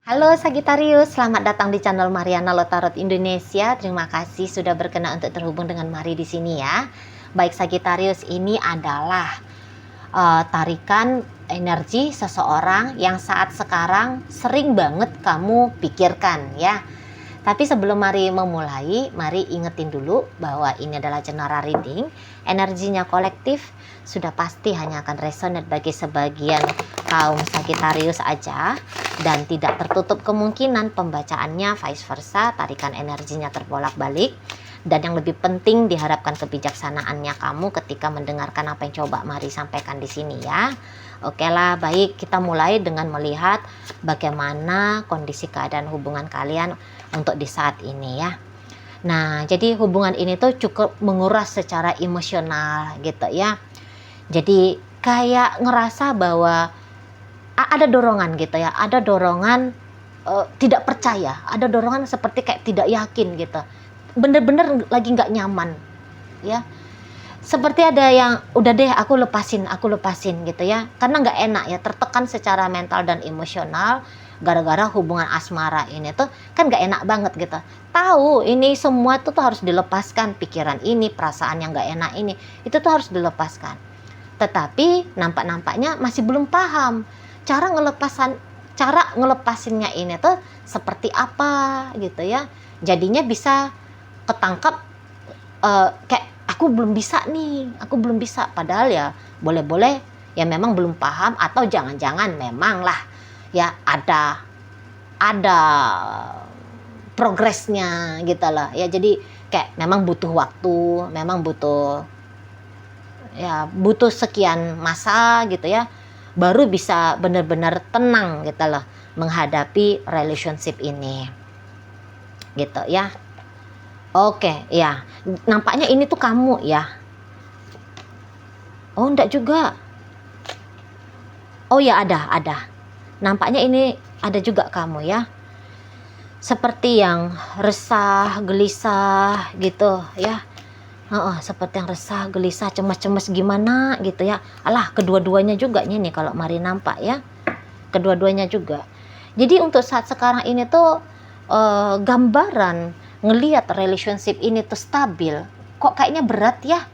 Halo Sagittarius, selamat datang di channel Mariana Lotarot Indonesia. Terima kasih sudah berkenan untuk terhubung dengan Mari di sini ya. Baik Sagittarius, ini adalah tarikan energi seseorang yang saat sekarang sering banget kamu pikirkan ya. Tapi sebelum Mari memulai, Mari ingetin dulu bahwa ini adalah general reading. Energinya kolektif, sudah pasti hanya akan resonate bagi sebagian kaum Sagittarius aja. Dan tidak tertutup kemungkinan pembacaannya vice versa, tarikan energinya terbolak-balik. Dan yang lebih penting diharapkan kebijaksanaannya kamu ketika mendengarkan apa yang coba Mari sampaikan di sini ya. Oke lah, baik, kita mulai dengan melihat bagaimana kondisi keadaan hubungan kalian untuk di saat ini ya. Nah, jadi hubungan ini tuh cukup menguras secara emosional gitu ya. Jadi kayak ngerasa bahwa ada dorongan gitu ya, ada dorongan tidak percaya, ada dorongan seperti kayak tidak yakin gitu, bener-bener lagi nggak nyaman ya, seperti ada yang udah deh aku lepasin gitu ya, karena nggak enak ya, tertekan secara mental dan emosional gara-gara hubungan asmara ini tuh kan nggak enak banget gitu. Tahu ini semua tuh harus dilepaskan, pikiran ini, perasaan yang nggak enak ini, itu tuh harus dilepaskan. Tetapi nampaknya masih belum paham cara ngelepasinnya ini tuh seperti apa gitu ya. Jadinya bisa ketangkap kayak aku belum bisa, padahal ya boleh-boleh ya memang belum paham, atau jangan-jangan memang lah ya ada progresnya gitu loh ya. Jadi kayak memang butuh waktu, memang butuh sekian masa gitu ya, baru bisa benar-benar tenang gitu loh menghadapi relationship ini gitu ya. Oke ya, nampaknya ini tuh kamu ya. Oh enggak juga. Oh ya, ada. Nampaknya ini ada juga kamu ya, seperti yang resah, gelisah gitu ya. Seperti yang resah, gelisah, cemas-cemas gimana gitu ya. Alah, kedua-duanya juga nih kalau Mari nampak ya. Kedua-duanya juga. Jadi untuk saat sekarang ini tuh gambaran ngelihat relationship ini tuh stabil. Kok kayaknya berat ya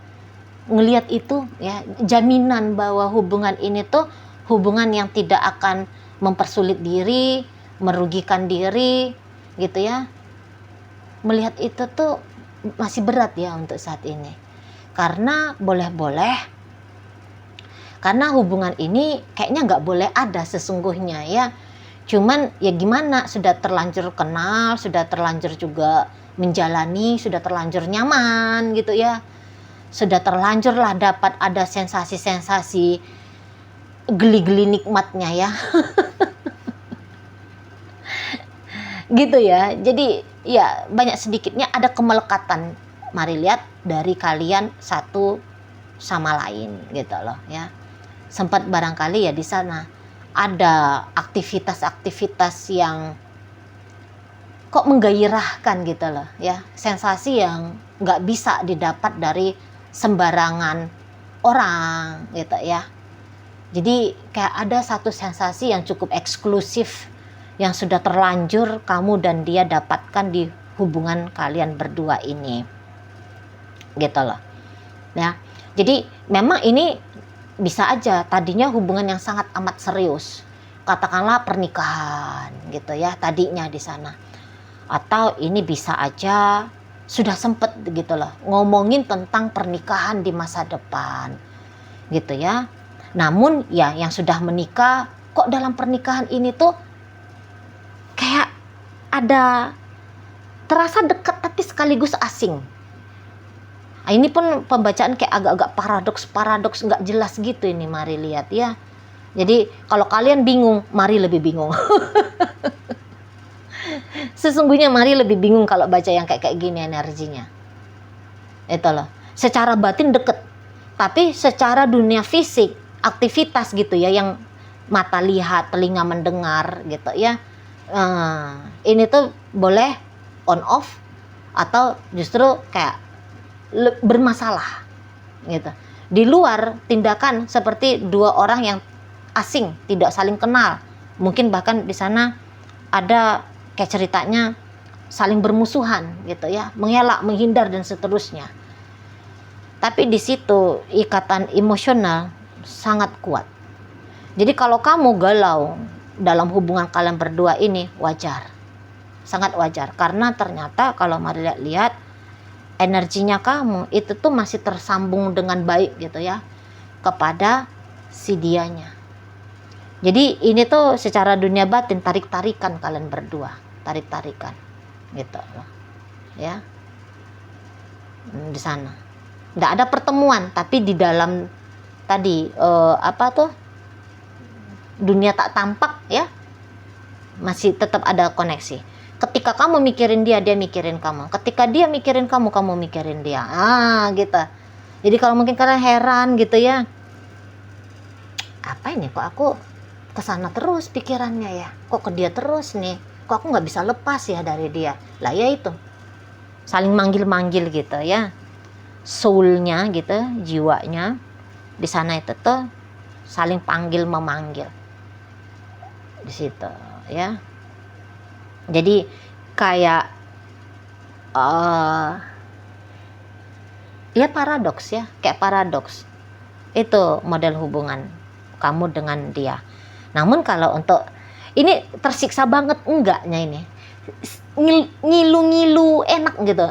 ngelihat itu ya. Jaminan bahwa hubungan ini tuh hubungan yang tidak akan mempersulit diri, merugikan diri gitu ya. Melihat itu tuh masih berat ya untuk saat ini. Karena karena hubungan ini kayaknya nggak boleh ada sesungguhnya ya. Cuman ya gimana, sudah terlanjur kenal, sudah terlanjur juga menjalani, sudah terlanjur nyaman gitu ya. Sudah terlanjur lah dapat ada sensasi-sensasi geli-geli nikmatnya ya. Gitu ya. Jadi ya banyak sedikitnya ada kemelekatan. Mari lihat dari kalian satu sama lain gitu loh ya. Sempat barangkali ya di sana ada aktivitas-aktivitas yang kok menggairahkan gitu loh ya. Sensasi yang nggak bisa didapat dari sembarangan orang gitu ya. Jadi kayak ada satu sensasi yang cukup eksklusif yang sudah terlanjur kamu dan dia dapatkan di hubungan kalian berdua ini gitu loh ya. Jadi memang ini bisa aja tadinya hubungan yang sangat amat serius, katakanlah pernikahan gitu ya tadinya di sana, atau ini bisa aja sudah sempet gitu loh ngomongin tentang pernikahan di masa depan gitu ya. Namun ya yang sudah menikah kok dalam pernikahan ini tuh kayak ada terasa dekat tapi sekaligus asing. Nah, ini pun pembacaan kayak agak-agak paradoks nggak jelas gitu ini. Mari lihat ya. Jadi kalau kalian bingung, Mari lebih bingung. Sesungguhnya Mari lebih bingung kalau baca yang kayak gini energinya. Itu loh. Secara batin deket, tapi secara dunia fisik, aktivitas gitu ya, yang mata lihat, telinga mendengar gitu ya. Ini tuh boleh on off atau justru kayak bermasalah gitu. Di luar tindakan seperti dua orang yang asing, tidak saling kenal. Mungkin bahkan di sana ada kayak ceritanya saling bermusuhan gitu ya, mengelak, menghindar dan seterusnya. Tapi di situ ikatan emosional sangat kuat. Jadi kalau kamu galau dalam hubungan kalian berdua ini wajar, sangat wajar, karena ternyata kalau mari lihat energinya kamu itu tuh masih tersambung dengan baik gitu ya kepada si dianya. Jadi ini tuh secara dunia batin tarik-tarikan kalian berdua, tarik-tarikan gitu loh ya. Di sana nggak ada pertemuan, tapi di dalam tadi dunia tak tampak ya, masih tetap ada koneksi. Ketika kamu mikirin dia, dia mikirin kamu. Ketika dia mikirin kamu, kamu mikirin dia. Gitu. Jadi kalau mungkin kalian heran gitu ya, apa ini kok aku kesana terus pikirannya ya, kok ke dia terus nih, kok aku nggak bisa lepas ya dari dia. Lah ya itu, saling manggil-manggil gitu ya, soulnya gitu, jiwanya di sana itu tuh saling panggil memanggil di situ ya. Jadi kayak ya paradoks ya, kayak paradoks itu model hubungan kamu dengan dia. Namun kalau untuk ini tersiksa banget enggaknya ini, ngilu-ngilu enak gitu.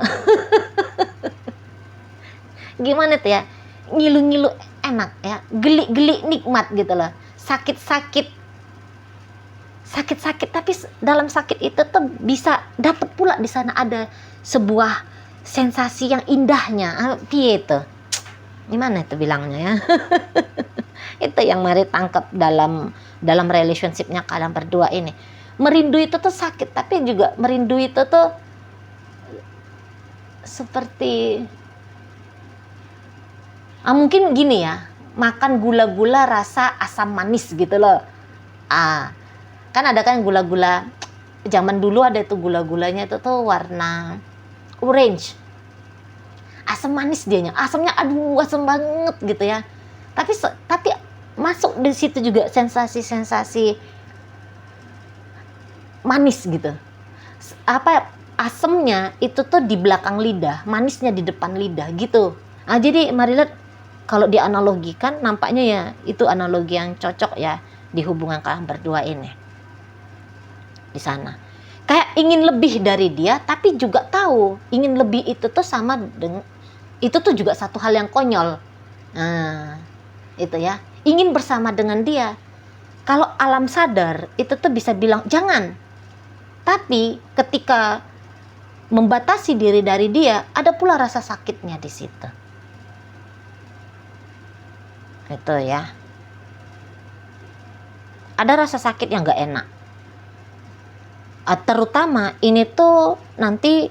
Gimana tuh ya, ngilu-ngilu enak ya, geli-geli nikmat gitu loh. Sakit-sakit tapi dalam sakit itu tuh bisa dapat pula di sana ada sebuah sensasi yang indahnya. Piye itu, gimana itu bilangnya ya. Itu yang mari tangkap dalam relationshipnya kalian berdua ini. Merindu itu tuh sakit, tapi juga merindu itu tuh seperti mungkin gini ya, makan gula-gula rasa asam manis gitu loh. Kan ada kan gula-gula zaman dulu, ada tuh gula-gulanya itu tuh warna orange, asam manis dianya, asamnya aduh asam banget gitu ya. Tapi masuk di situ juga sensasi manis gitu. Asamnya itu tuh di belakang lidah, manisnya di depan lidah gitu. Jadi mari lihat, kalau dianalogikan nampaknya ya itu analogi yang cocok ya di hubungan kalian berdua ini. Di sana kayak ingin lebih dari dia, tapi juga tahu ingin lebih itu tuh sama dengan itu tuh juga satu hal yang konyol. Itu ya, ingin bersama dengan dia. Kalau alam sadar itu tuh bisa bilang jangan, tapi ketika membatasi diri dari dia, ada pula rasa sakitnya di situ. Itu ya, ada rasa sakit yang gak enak. Terutama ini tuh nanti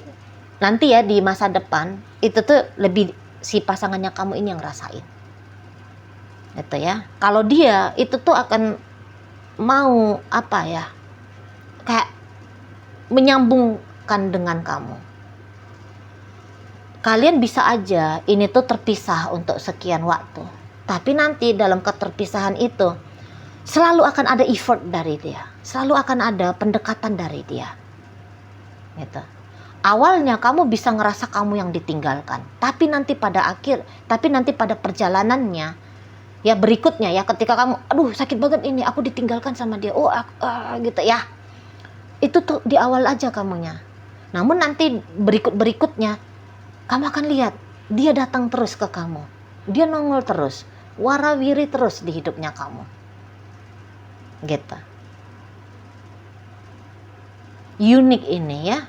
ya di masa depan itu tuh lebih si pasangannya kamu ini yang ngerasain. Itu ya, kalau dia itu tuh akan mau kayak menyambungkan dengan kamu. Kalian bisa aja ini tuh terpisah untuk sekian waktu, tapi nanti dalam keterpisahan itu selalu akan ada effort dari dia, selalu akan ada pendekatan dari dia gitu. Awalnya kamu bisa ngerasa kamu yang ditinggalkan, tapi nanti pada perjalanannya ya berikutnya ya, ketika kamu aduh sakit banget ini, aku ditinggalkan sama dia, gitu ya, itu tuh di awal aja kamunya. Namun nanti berikutnya kamu akan lihat dia datang terus ke kamu, dia nongol terus, warawiri terus di hidupnya kamu gitu. Unik ini ya,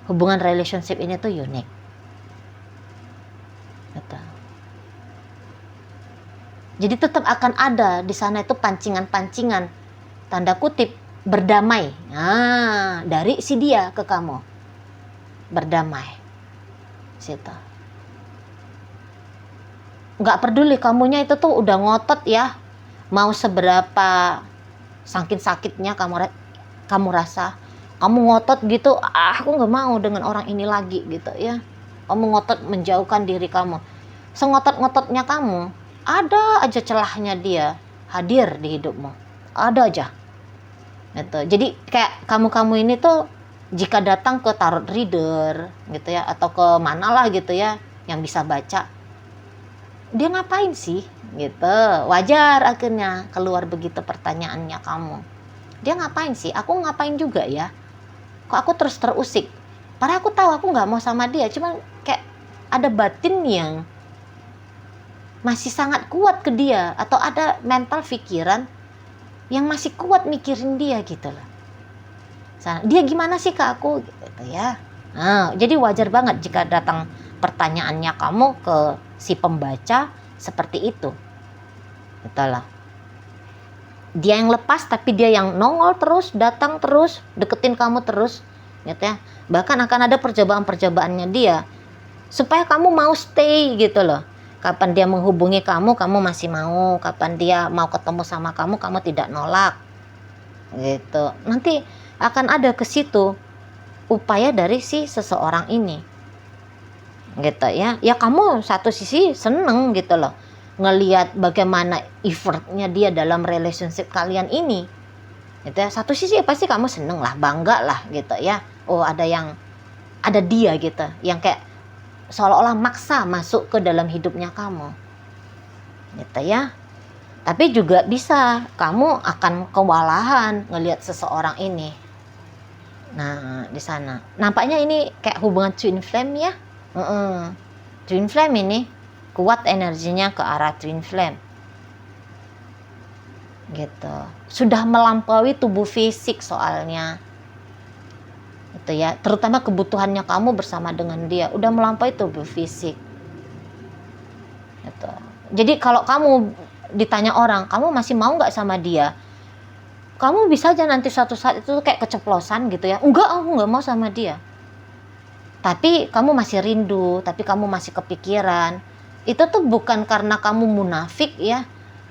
hubungan relationship ini tuh unik gitu. Jadi tetap akan ada di sana itu pancingan-pancingan tanda kutip berdamai dari si dia ke kamu, berdamai situ. Nggak peduli kamunya itu tuh udah ngotot ya, mau seberapa saking sakitnya kamu rasa, kamu ngotot gitu, aku nggak mau dengan orang ini lagi gitu ya, kamu ngotot menjauhkan diri kamu. Sengotot-ngototnya kamu, ada aja celahnya dia hadir di hidupmu, ada aja gitu. Jadi kayak kamu-kamu ini tuh jika datang ke tarot reader gitu ya, atau ke mana lah gitu ya yang bisa baca, dia ngapain sih gitu. Wajar akhirnya keluar begitu pertanyaannya kamu. Dia ngapain sih? Aku ngapain juga ya? Kok aku terus terusik? Padahal aku tahu aku nggak mau sama dia, cuma kayak ada batin yang masih sangat kuat ke dia, atau ada mental pikiran yang masih kuat mikirin dia gitu loh. Dia gimana sih ke aku gitu ya. Nah, jadi wajar banget jika datang pertanyaannya kamu ke si pembaca seperti itu. Gitu lah. Dia yang lepas tapi dia yang nongol terus, datang terus, deketin kamu terus gitu ya. Bahkan akan ada percobaan-percobaannya dia supaya kamu mau stay gitu loh. Kapan dia menghubungi kamu, kamu masih mau. Kapan dia mau ketemu sama kamu, kamu tidak nolak. Gitu. Nanti akan ada ke situ upaya dari si seseorang ini. Gitu ya. Ya kamu satu sisi seneng gitu loh. Ngelihat bagaimana effortnya dia dalam relationship kalian ini. Gitu ya. Satu sisi ya pasti kamu seneng lah, bangga lah gitu ya. Oh ada dia gitu. Yang kayak seolah-olah maksa masuk ke dalam hidupnya kamu gitu ya. Tapi juga bisa kamu akan kewalahan ngelihat seseorang ini. Nah di sana nampaknya ini kayak hubungan twin flame ya. Twin flame ini kuat energinya ke arah twin flame gitu. Sudah melampaui tubuh fisik soalnya itu ya, terutama kebutuhannya kamu bersama dengan dia udah melampaui tubuh fisik gitu. Jadi kalau kamu ditanya orang, kamu masih mau nggak sama dia, kamu bisa aja nanti suatu saat itu kayak keceplosan gitu ya, enggak aku nggak mau sama dia, tapi kamu masih rindu, tapi kamu masih kepikiran. Itu tuh bukan karena kamu munafik ya,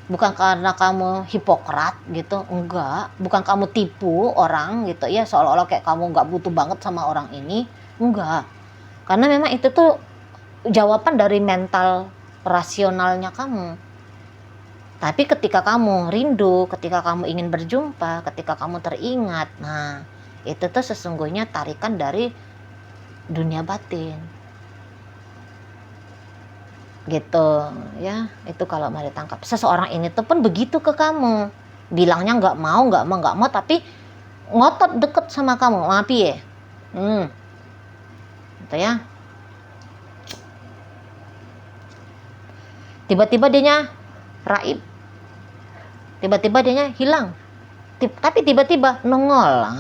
bukan karena kamu hipokrat gitu, enggak, bukan kamu tipu orang gitu ya, seolah-olah kayak kamu nggak butuh banget sama orang ini, enggak, karena memang itu tuh jawaban dari mental rasionalnya kamu. Tapi ketika kamu rindu, ketika kamu ingin berjumpa, ketika kamu teringat, nah itu tuh sesungguhnya tarikan dari dunia batin gitu ya. Itu kalau mau ditangkap seseorang ini tuh pun begitu ke kamu, bilangnya nggak mau, tapi ngotot deket sama kamu, maaf ya, gitu ya. Tiba-tiba dianya raib, tiba-tiba dianya hilang, tapi tiba-tiba nongol,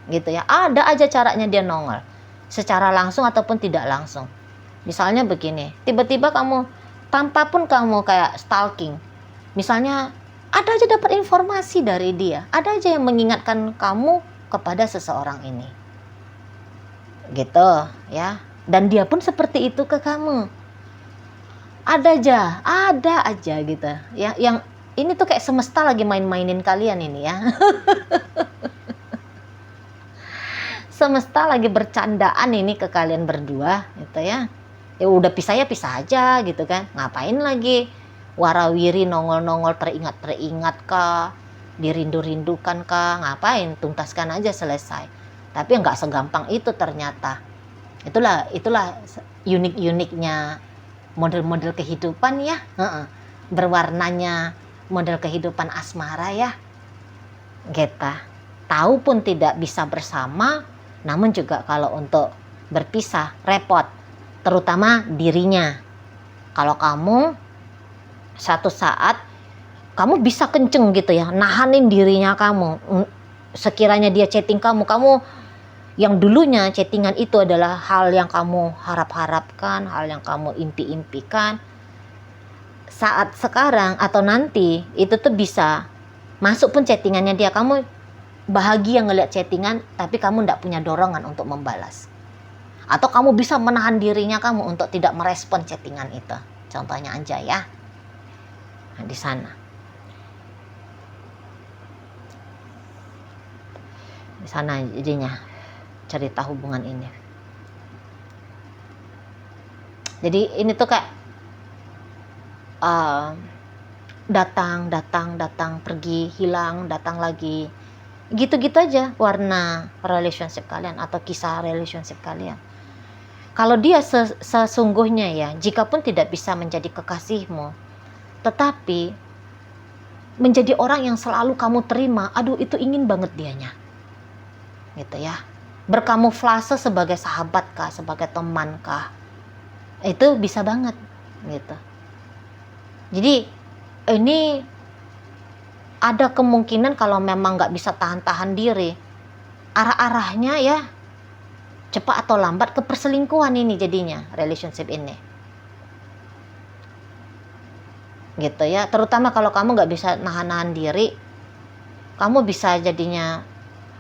gitu ya. Ada aja caranya dia nongol, secara langsung ataupun tidak langsung. Misalnya begini, tiba-tiba kamu tanpa pun kamu kayak stalking, misalnya ada aja dapat informasi dari dia, ada aja yang mengingatkan kamu kepada seseorang ini, gitu ya. Dan dia pun seperti itu ke kamu, ada aja gitu ya. Yang ini tuh kayak semesta lagi main-mainin kalian ini ya. Semesta lagi bercandaan ini ke kalian berdua gitu ya. Ya udah pisah ya pisah aja gitu kan, ngapain lagi warawiri nongol-nongol, teringat kah, dirindu-rindukan kah, ngapain, tuntaskan aja selesai. Tapi nggak segampang itu ternyata. Itulah unik-uniknya model-model kehidupan ya, berwarnanya model kehidupan asmara ya. Kita tahu pun tidak bisa bersama, namun juga kalau untuk berpisah repot, terutama dirinya. Kalau kamu satu saat kamu bisa kenceng gitu ya, nahanin dirinya kamu, sekiranya dia chatting kamu yang dulunya chattingan itu adalah hal yang kamu harap-harapkan, hal yang kamu impi-impikan, saat sekarang atau nanti itu tuh bisa masuk pun chattingannya dia, kamu bahagia ngeliat chattingan tapi kamu nggak punya dorongan untuk membalas, atau kamu bisa menahan dirinya kamu untuk tidak merespon chattingan itu, contohnya aja ya. Nah, di sana jadinya cerita hubungan ini. Jadi ini tuh kayak datang pergi, hilang, datang lagi, Gitu-gitu aja warna relationship kalian atau kisah relationship kalian. Kalau dia sesungguhnya ya, jikapun tidak bisa menjadi kekasihmu, tetapi menjadi orang yang selalu kamu terima, aduh itu ingin banget dianya. Gitu ya. Berkamuflase sebagai sahabat kah, sebagai teman kah. Itu bisa banget gitu. Jadi ini ada kemungkinan kalau memang nggak bisa tahan-tahan diri, arah-arahnya ya cepat atau lambat ke perselingkuhan ini jadinya relationship ini. Gitu ya, terutama kalau kamu nggak bisa nahan-nahan diri, kamu bisa jadinya,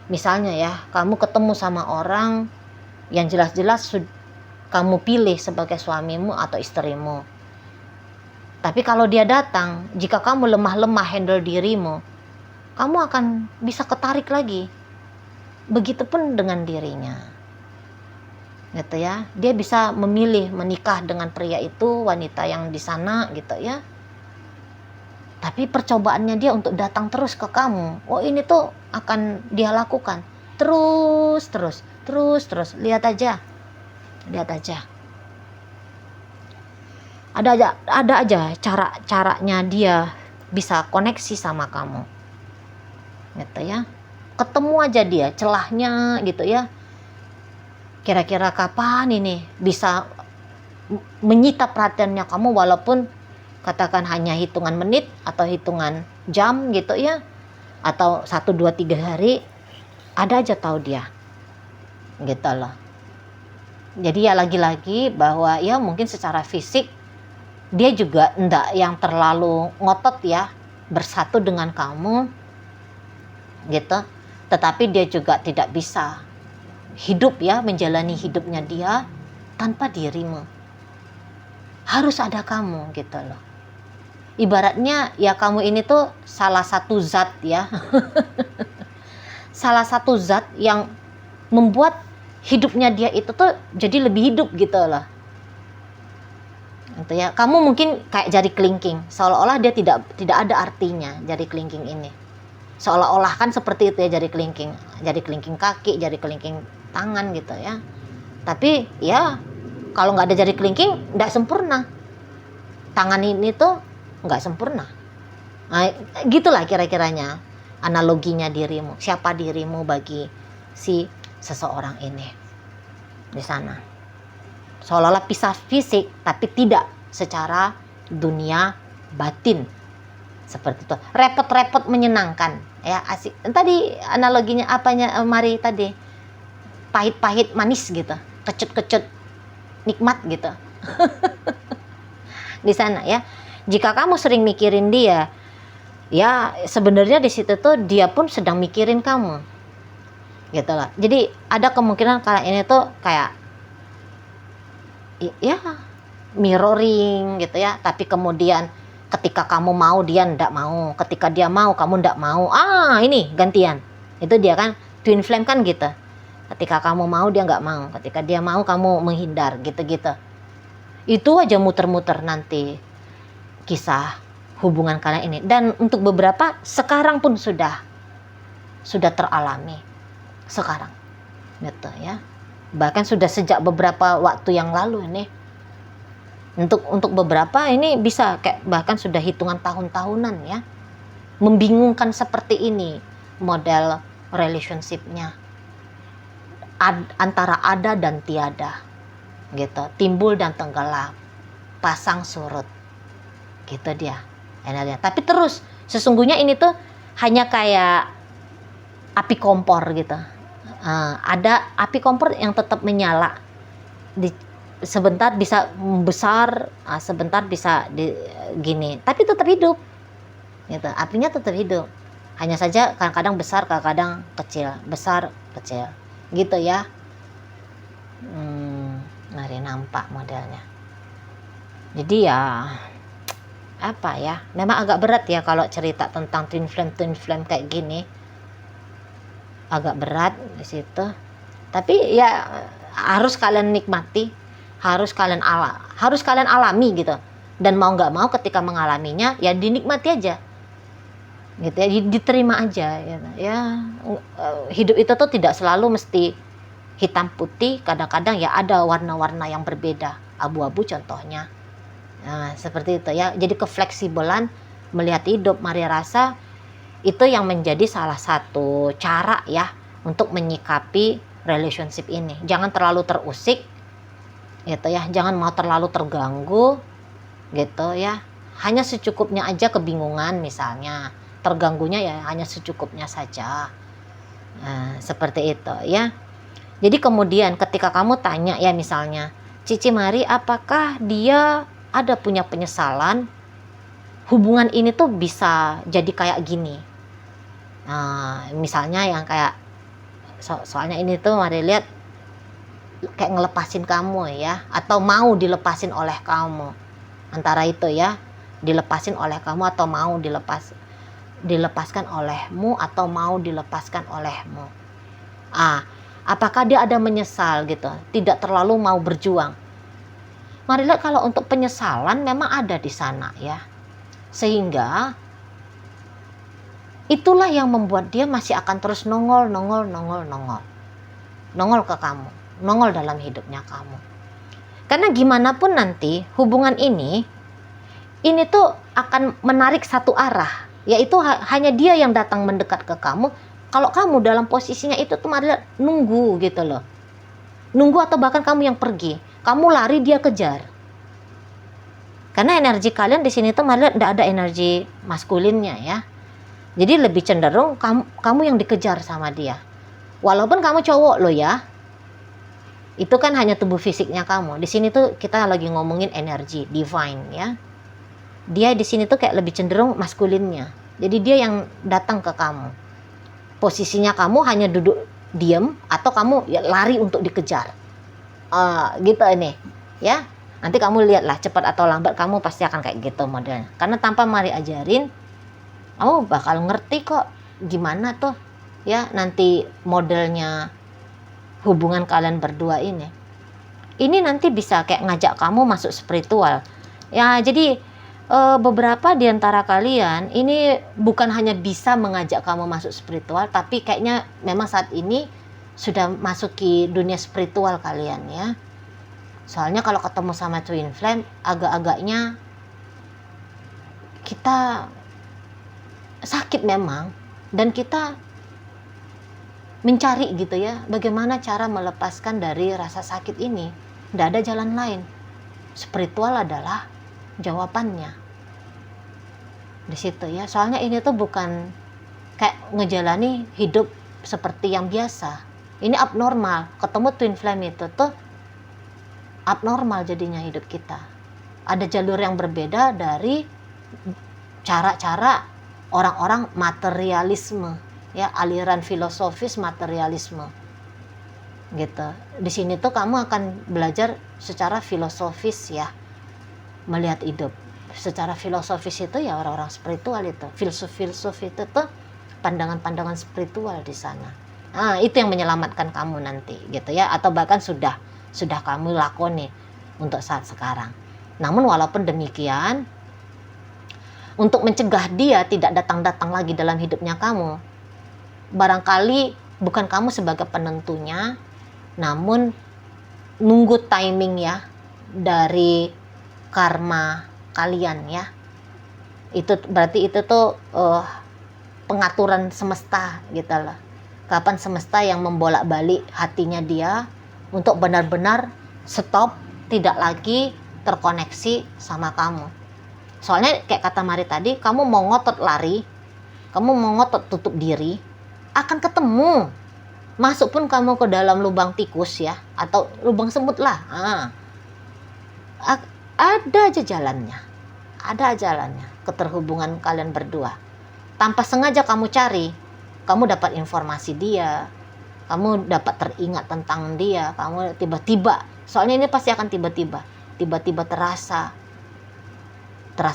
misalnya ya, kamu ketemu sama orang yang jelas-jelas kamu pilih sebagai suamimu atau istrimu. Tapi kalau dia datang, jika kamu lemah-lemah handle dirimu, kamu akan bisa ketarik lagi. Begitupun dengan dirinya. Gitu ya. Dia bisa memilih menikah dengan pria itu, wanita yang di sana gitu ya. Tapi percobaannya dia untuk datang terus ke kamu. Oh, ini tuh akan dia lakukan. Terus. Lihat aja. Ada aja caranya dia bisa koneksi sama kamu. Gitu ya. Ketemu aja dia celahnya gitu ya. Kira-kira kapan ini bisa menyita perhatiannya kamu, walaupun katakan hanya hitungan menit atau hitungan jam gitu ya, atau 1, 2, 3 hari, ada aja tahu dia gitu loh. Jadi ya lagi-lagi bahwa ya mungkin secara fisik dia juga enggak yang terlalu ngotot ya bersatu dengan kamu gitu, tetapi dia juga tidak bisa hidup ya, menjalani hidupnya dia tanpa dirimu. Harus ada kamu gitu loh. Ibaratnya ya kamu ini tuh salah satu zat ya. Salah satu zat yang membuat hidupnya dia itu tuh jadi lebih hidup gitu loh. Gitu ya. Kamu mungkin kayak jari kelingking, seolah-olah dia tidak ada artinya jari kelingking ini. Seolah-olah kan seperti itu ya, jari kelingking kaki, jari kelingking tangan gitu ya. Tapi ya kalau nggak ada jari kelingking nggak sempurna. Tangan ini tuh nggak sempurna. Nah, gitulah kira-kiranya analoginya dirimu. Siapa dirimu bagi si seseorang ini di sana. Seolah-olah pisah fisik tapi tidak secara dunia batin. Seperti itu. Repot-repot menyenangkan ya, asik. Tadi analoginya apanya Mari tadi? Pahit-pahit manis gitu. Kecut-kecut nikmat gitu. Di sana ya. Jika kamu sering mikirin dia, ya sebenarnya di situ tuh dia pun sedang mikirin kamu. Gitu lah. Jadi ada kemungkinan kalian ini tuh kayak ya mirroring gitu ya, tapi kemudian ketika kamu mau dia ndak mau, ketika dia mau kamu ndak mau, ini gantian. Itu dia kan, twin flame kan gitu. Ketika kamu mau dia nggak mau, ketika dia mau kamu menghindar, gitu-gitu. Itu aja muter-muter nanti kisah hubungan kalian ini. Dan untuk beberapa sekarang pun sudah teralami sekarang gitu ya. Bahkan sudah sejak beberapa waktu yang lalu ini. Untuk beberapa ini bisa kayak bahkan sudah hitungan tahun-tahunan ya. Membingungkan seperti ini model relationship-nya. Antara ada dan tiada. Gitu, timbul dan tenggelam, pasang surut. Gitu dia. Tapi terus sesungguhnya ini tuh hanya kayak api kompor gitu. Ada api kompor yang tetap menyala, sebentar bisa besar, sebentar bisa gini, tapi tetap hidup gitu. Apinya tetap hidup, hanya saja kadang-kadang besar, kadang-kadang kecil, besar kecil gitu ya. Mari nampak modelnya. Jadi ya apa ya, memang agak berat ya kalau cerita tentang twin flame kayak gini. Agak berat di situ, tapi ya harus kalian nikmati, harus kalian alami gitu. Dan mau nggak mau ketika mengalaminya ya dinikmati aja gitu ya, diterima aja ya. Hidup itu tuh tidak selalu mesti hitam putih, kadang-kadang ya ada warna-warna yang berbeda, abu-abu contohnya. Nah, seperti itu ya. Jadi kefleksibelan melihat hidup, Maria rasa itu yang menjadi salah satu cara ya untuk menyikapi relationship ini. Jangan terlalu terusik gitu ya, jangan mau terlalu terganggu gitu ya. Hanya secukupnya aja kebingungan misalnya, terganggunya ya hanya secukupnya saja. Nah, seperti itu ya. Jadi kemudian ketika kamu tanya ya misalnya, Cici Mari apakah dia ada punya penyesalan hubungan ini tuh bisa jadi kayak gini. Nah, misalnya yang kayak soalnya ini tuh Mari lihat kayak ngelepasin kamu ya, atau mau dilepasin oleh kamu, antara itu ya, dilepasin oleh kamu atau mau dilepaskan olehmu atau mau dilepaskan olehmu. Apakah dia ada menyesal gitu, tidak terlalu mau berjuang. Mari lihat kalau untuk penyesalan memang ada di sana ya, sehingga itulah yang membuat dia masih akan terus nongol ke kamu, nongol dalam hidupnya kamu. Karena gimana pun nanti hubungan ini tuh akan menarik satu arah, yaitu hanya dia yang datang mendekat ke kamu. Kalau kamu dalam posisinya itu tuh Mari nunggu gitu loh, nunggu atau bahkan kamu yang pergi, kamu lari dia kejar. Karena energi kalian di sini tuh Mari tidak ada energi maskulinnya ya. Jadi lebih cenderung kamu yang dikejar sama dia. Walaupun kamu cowok loh ya. Itu kan hanya tubuh fisiknya kamu. Di sini tuh kita lagi ngomongin energi divine ya. Dia di sini tuh kayak lebih cenderung maskulinnya. Jadi dia yang datang ke kamu. Posisinya kamu hanya duduk diam atau kamu ya lari untuk dikejar. Gitu ini ya. Nanti kamu lihatlah cepat atau lambat kamu pasti akan kayak gitu modelnya. Karena tanpa Mari ajarin, kamu bakal ngerti kok gimana tuh ya nanti modelnya hubungan kalian berdua ini. Ini nanti bisa kayak ngajak kamu masuk spiritual. Ya, jadi beberapa di antara kalian ini bukan hanya bisa mengajak kamu masuk spiritual, tapi kayaknya memang saat ini sudah masuki dunia spiritual kalian ya. Soalnya kalau ketemu sama twin flame agak-agaknya kita sakit memang, dan kita mencari gitu ya, bagaimana cara melepaskan dari rasa sakit ini. Tidak ada jalan lain. Spiritual adalah jawabannya. Di situ ya. Soalnya ini tuh bukan kayak ngejalani hidup seperti yang biasa. Ini abnormal. Ketemu twin flame itu tuh abnormal jadinya hidup kita. Ada jalur yang berbeda dari cara-cara orang-orang materialisme. Ya, aliran filosofis materialisme gitu. Di sini tuh kamu akan belajar secara filosofis ya, melihat hidup secara filosofis. Itu ya orang-orang spiritual itu, filsuf itu tuh pandangan-pandangan spiritual di sana. Itu yang menyelamatkan kamu nanti gitu ya, atau bahkan sudah kamu lakoni untuk saat sekarang. Namun walaupun demikian, untuk mencegah dia tidak datang-datang lagi dalam hidupnya kamu, barangkali bukan kamu sebagai penentunya, namun nunggu timing ya dari karma kalian ya. Itu berarti itu tuh pengaturan semesta gitu loh. Kapan semesta yang membolak-balik hatinya dia untuk benar-benar stop, tidak lagi terkoneksi sama kamu. Soalnya kayak kata Mari tadi, kamu mau ngotot lari, kamu mau ngotot tutup diri, akan ketemu. Masuk pun kamu ke dalam lubang tikus ya, atau lubang semut lah, ada aja jalannya, keterhubungan kalian berdua. Tanpa sengaja kamu cari, kamu dapat informasi dia, kamu dapat teringat tentang dia, kamu tiba-tiba, soalnya ini pasti akan tiba-tiba terasa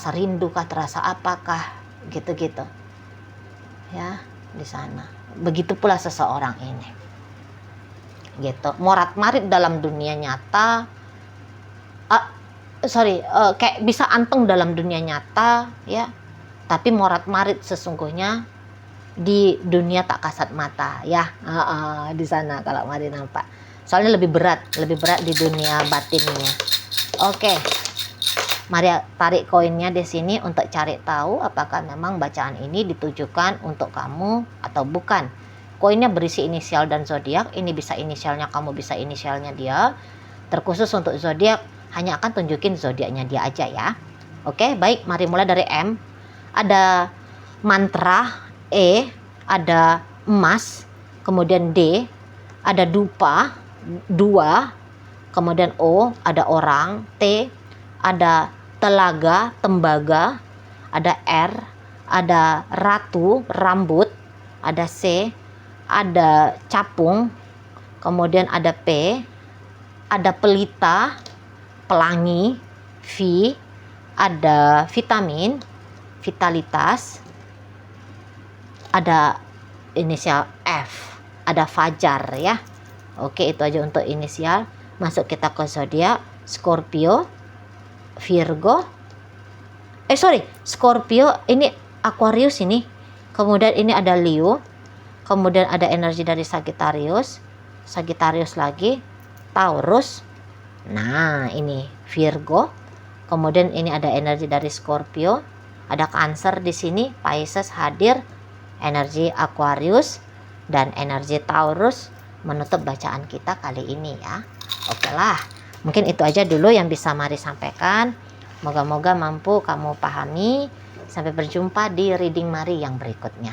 rindu kah, terasa apakah gitu-gitu ya di sana. Begitu pula seseorang ini gitu, morat-marit dalam dunia nyata, kayak bisa anteng dalam dunia nyata ya, tapi morat-marit sesungguhnya di dunia tak kasat mata ya. Di sana kalau Mari nampak. Soalnya lebih berat di dunia batinnya. Oke. Mari tarik koinnya di sini untuk cari tahu apakah memang bacaan ini ditujukan untuk kamu atau bukan. Koinnya berisi inisial dan zodiak. Ini bisa inisialnya kamu, bisa inisialnya dia. Terkhusus untuk zodiak hanya akan tunjukin zodiaknya dia aja ya. Oke, baik, mari mulai dari M. Ada mantra, E, ada emas, kemudian D, ada dupa, dua, kemudian O, ada orang, T, ada telaga, tembaga, ada R, ada ratu, rambut, ada C, ada capung, kemudian ada P, ada pelita, pelangi, V, ada vitamin, vitalitas, ada inisial F, ada fajar ya. Oke, itu aja untuk inisial. Masuk kita ke zodiak. Scorpio, Virgo, Scorpio, ini Aquarius ini. Kemudian ini ada Leo. Kemudian ada energi dari Sagittarius. Sagittarius lagi, Taurus. Nah, ini Virgo. Kemudian ini ada energi dari Scorpio. Ada Cancer di sini, Pisces hadir, energi Aquarius dan energi Taurus menutup bacaan kita kali ini ya. Oke lah, mungkin itu aja dulu yang bisa Mari sampaikan. Moga-moga mampu kamu pahami. Sampai berjumpa di reading Mari yang berikutnya.